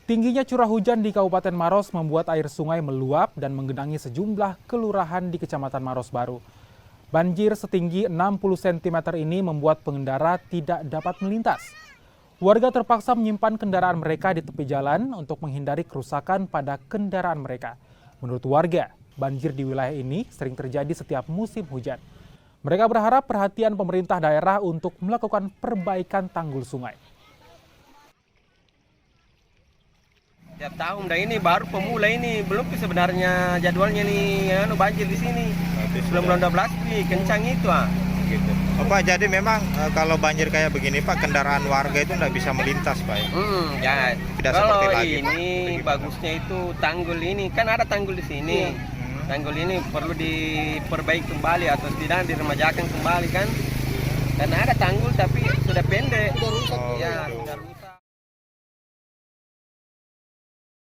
Tingginya curah hujan di Kabupaten Maros membuat air sungai meluap dan menggenangi sejumlah kelurahan di Kecamatan Maros Baru. Banjir setinggi 60 cm ini membuat pengendara tidak dapat melintas. Warga terpaksa menyimpan kendaraan mereka di tepi jalan untuk menghindari kerusakan pada kendaraan mereka. Menurut warga, banjir di wilayah ini sering terjadi setiap musim hujan. Mereka berharap perhatian pemerintah daerah untuk melakukan perbaikan tanggul sungai. Tiap tahun dah ini baru pemula ini, belum sebenarnya jadwalnya nih banjir di sini. Sebelum bulan 12 kencang itu Gitu. Oh, Pak, jadi memang kalau banjir kayak begini Pak, kendaraan warga itu nggak bisa melintas Pak ya? Ya. Tidak Kalau seperti lagi, Pak. ini bagusnya itu tanggul ini, kan ada tanggul di sini. Tanggul ini perlu diperbaiki kembali atau tidak diremajakan kembali kan. Karena ada tanggul tapi sudah pendek. Oh, Ya, gitu. sudah rusak.